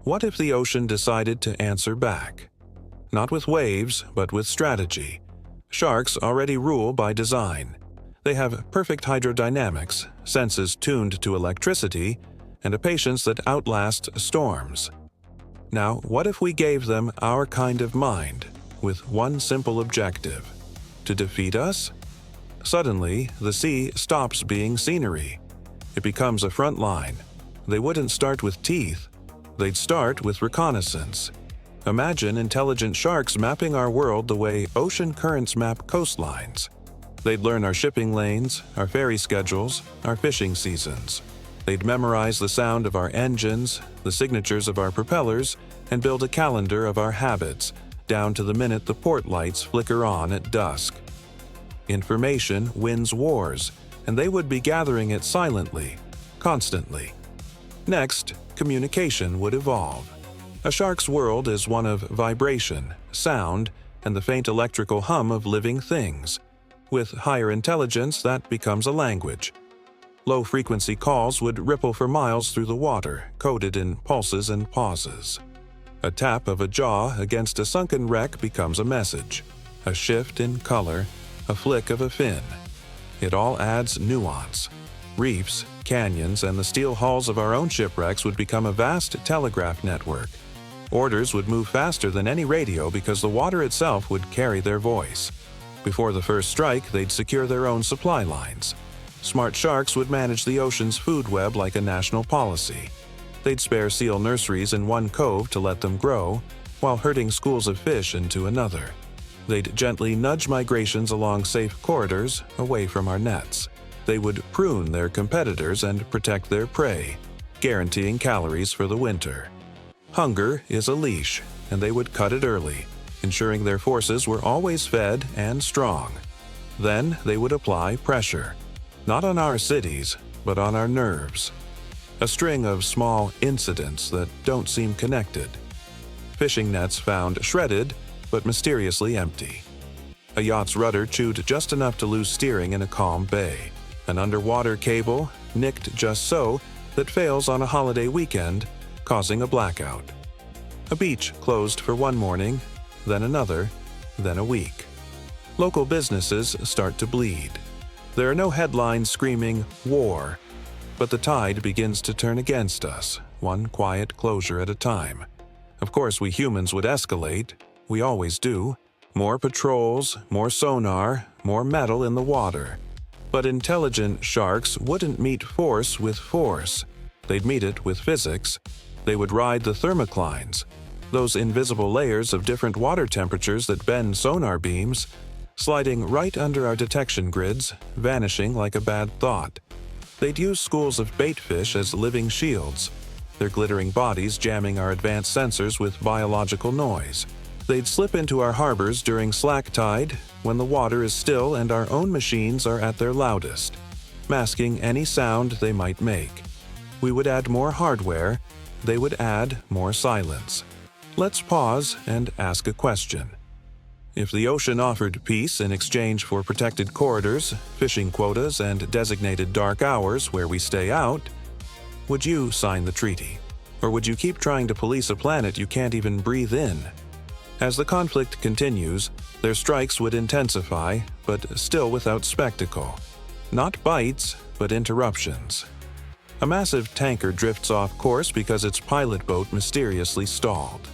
What if the ocean decided to answer back? Not with waves, but with strategy. Sharks already rule by design. They have perfect hydrodynamics, senses tuned to electricity, and a patience that outlasts storms. Now, what if we gave them our kind of mind, with one simple objective: to defeat us? Suddenly, the sea stops being scenery. It becomes a front line. They wouldn't start with teeth. They'd start with reconnaissance. Imagine intelligent sharks mapping our world the way ocean currents map coastlines. They'd learn our shipping lanes, our ferry schedules, our fishing seasons. They'd memorize the sound of our engines, the signatures of our propellers, and build a calendar of our habits, down to the minute the port lights flicker on at dusk. Information wins wars, and they would be gathering it silently, constantly. Next, communication would evolve. A shark's world is one of vibration, sound, and the faint electrical hum of living things. With higher intelligence, that becomes a language. Low-frequency calls would ripple for miles through the water, coded in pulses and pauses. A tap of a jaw against a sunken wreck becomes a message. A shift in color, a flick of a fin. It all adds nuance. Reefs, canyons, and the steel hulls of our own shipwrecks would become a vast telegraph network. Orders would move faster than any radio because the water itself would carry their voice. Before the first strike, they'd secure their own supply lines. Smart sharks would manage the ocean's food web like a national policy. They'd spare seal nurseries in one cove to let them grow, while herding schools of fish into another. They'd gently nudge migrations along safe corridors away from our nets. They would prune their competitors and protect their prey, guaranteeing calories for the winter. Hunger is a leash, and they would cut it early, ensuring their forces were always fed and strong. Then they would apply pressure, not on our cities, but on our nerves. A string of small incidents that don't seem connected. Fishing nets found shredded, but mysteriously empty. A yacht's rudder chewed just enough to lose steering in a calm bay. An underwater cable, nicked just so, that fails on a holiday weekend, causing a blackout. A beach closed for one morning, then another, then a week. Local businesses start to bleed. There are no headlines screaming war, but the tide begins to turn against us, one quiet closure at a time. Of course, we humans would escalate. We always do. More patrols, more sonar, more metal in the water. But intelligent sharks wouldn't meet force with force. They'd meet it with physics. They would ride the thermoclines, those invisible layers of different water temperatures that bend sonar beams, sliding right under our detection grids, vanishing like a bad thought. They'd use schools of baitfish as living shields, their glittering bodies jamming our advanced sensors with biological noise. They'd slip into our harbors during slack tide, when the water is still and our own machines are at their loudest, masking any sound they might make. We would add more hardware, they would add more silence. Let's pause and ask a question. If the ocean offered peace in exchange for protected corridors, fishing quotas, and designated dark hours where we stay out, would you sign the treaty? Or would you keep trying to police a planet you can't even breathe in? As the conflict continues, their strikes would intensify, but still without spectacle. Not bites, but interruptions. A massive tanker drifts off course because its pilot boat mysteriously stalled.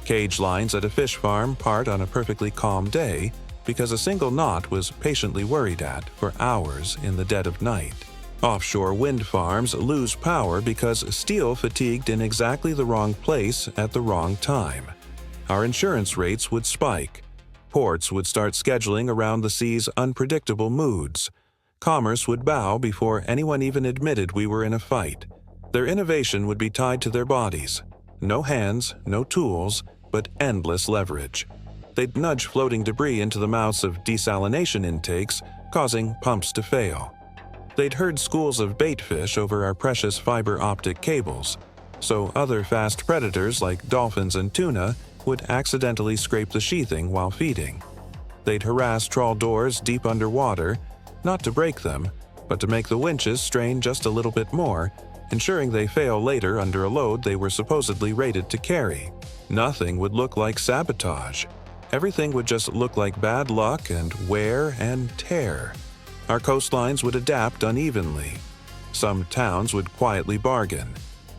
Cage lines at a fish farm part on a perfectly calm day because a single knot was patiently worried at for hours in the dead of night. Offshore wind farms lose power because steel fatigued in exactly the wrong place at the wrong time. Our insurance rates would spike. Ports would start scheduling around the sea's unpredictable moods. Commerce would bow before anyone even admitted we were in a fight. Their innovation would be tied to their bodies. No hands, no tools, but endless leverage. They'd nudge floating debris into the mouths of desalination intakes, causing pumps to fail. They'd herd schools of baitfish over our precious fiber optic cables, so other fast predators like dolphins and tuna would accidentally scrape the sheathing while feeding. They'd harass trawl doors deep underwater, not to break them, but to make the winches strain just a little bit more, ensuring they fail later under a load they were supposedly rated to carry. Nothing would look like sabotage. Everything would just look like bad luck and wear and tear. Our coastlines would adapt unevenly. Some towns would quietly bargain.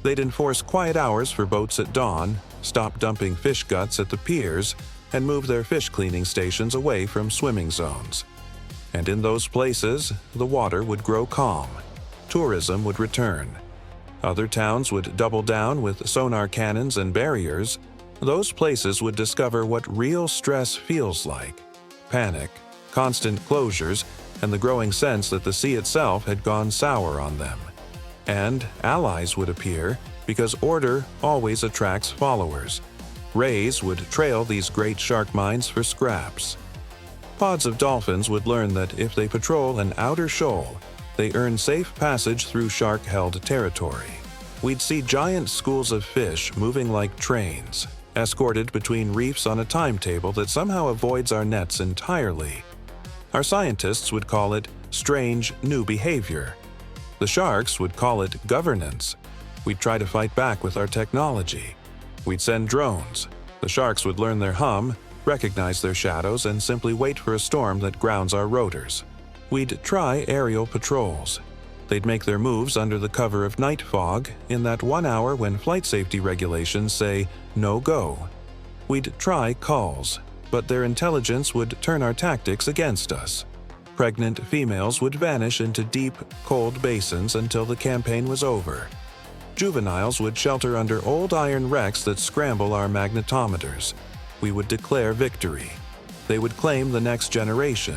They'd enforce quiet hours for boats at dawn, stop dumping fish guts at the piers, and move their fish cleaning stations away from swimming zones. And in those places, the water would grow calm. Tourism would return. Other towns would double down with sonar cannons and barriers. Those places would discover what real stress feels like: panic, constant closures, and the growing sense that the sea itself had gone sour on them. And allies would appear, because order always attracts followers. Rays would trail these great shark mines for scraps. Pods of dolphins would learn that if they patrol an outer shoal, they earn safe passage through shark-held territory. We'd see giant schools of fish moving like trains, escorted between reefs on a timetable that somehow avoids our nets entirely. Our scientists would call it strange new behavior. The sharks would call it governance. We'd try to fight back with our technology. We'd send drones. The sharks would learn their hum, recognize their shadows, and simply wait for a storm that grounds our rotors. We'd try aerial patrols. They'd make their moves under the cover of night fog in that 1 hour when flight safety regulations say no go. We'd try culls, but their intelligence would turn our tactics against us. Pregnant females would vanish into deep, cold basins until the campaign was over. Juveniles would shelter under old iron wrecks that scramble our magnetometers. We would declare victory. They would claim the next generation.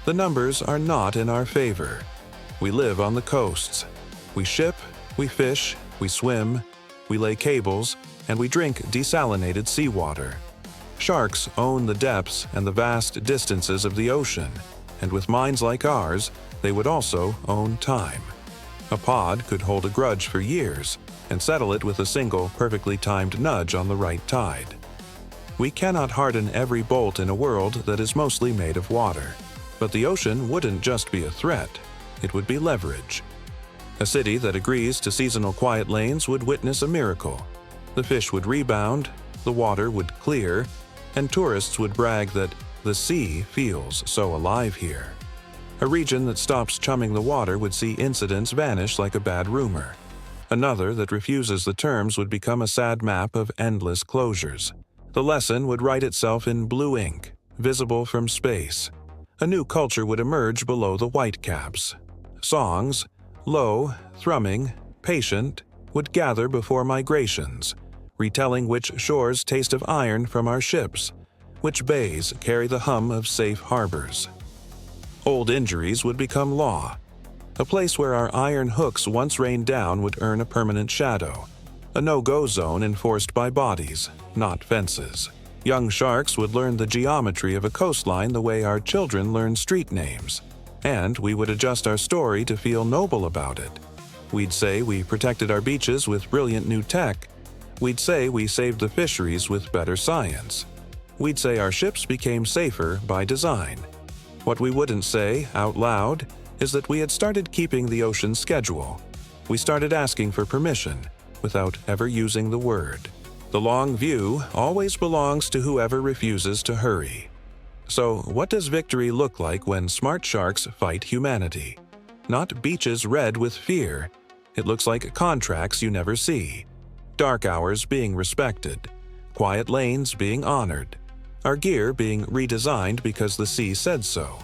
The numbers are not in our favor. We live on the coasts. We ship, we fish, we swim, we lay cables, and we drink desalinated seawater. Sharks own the depths and the vast distances of the ocean, and with minds like ours, they would also own time. A pod could hold a grudge for years and settle it with a single perfectly timed nudge on the right tide. We cannot harden every bolt in a world that is mostly made of water. But the ocean wouldn't just be a threat, it would be leverage. A city that agrees to seasonal quiet lanes would witness a miracle. The fish would rebound, the water would clear, and tourists would brag that the sea feels so alive here. A region that stops chumming the water would see incidents vanish like a bad rumor. Another that refuses the terms would become a sad map of endless closures. The lesson would write itself in blue ink, visible from space. A new culture would emerge below the whitecaps. Songs, low, thrumming, patient, would gather before migrations, retelling which shores taste of iron from our ships, which bays carry the hum of safe harbors. Old injuries would become law. A place where our iron hooks once rained down would earn a permanent shadow. A no-go zone enforced by bodies, not fences. Young sharks would learn the geometry of a coastline the way our children learn street names. And we would adjust our story to feel noble about it. We'd say we protected our beaches with brilliant new tech. We'd say we saved the fisheries with better science. We'd say our ships became safer by design. What we wouldn't say out loud is that we had started keeping the ocean's schedule. We started asking for permission without ever using the word. The long view always belongs to whoever refuses to hurry. So, what does victory look like when smart sharks fight humanity? Not beaches red with fear. It looks like contracts you never see. Dark hours being respected. Quiet lanes being honored. Our gear being redesigned because the sea said so.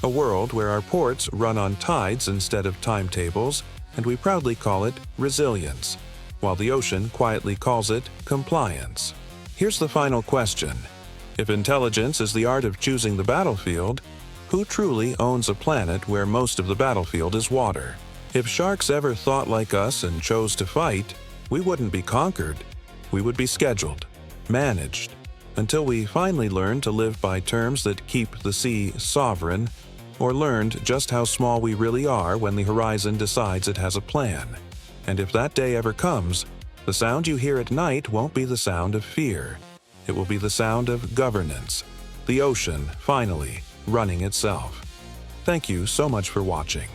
A world where our ports run on tides instead of timetables, and we proudly call it resilience, while the ocean quietly calls it compliance. Here's the final question. If intelligence is the art of choosing the battlefield, who truly owns a planet where most of the battlefield is water? If sharks ever thought like us and chose to fight, we wouldn't be conquered. We would be scheduled, managed, until we finally learned to live by terms that keep the sea sovereign, or learned just how small we really are when the horizon decides it has a plan. And if that day ever comes, the sound you hear at night won't be the sound of fear. It will be the sound of governance, the ocean, finally, running itself. Thank you so much for watching.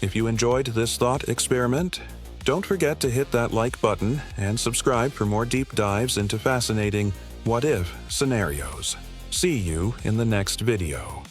If you enjoyed this thought experiment, Don't forget to hit that like button and subscribe for more deep dives into fascinating what-if scenarios. See you in the next video.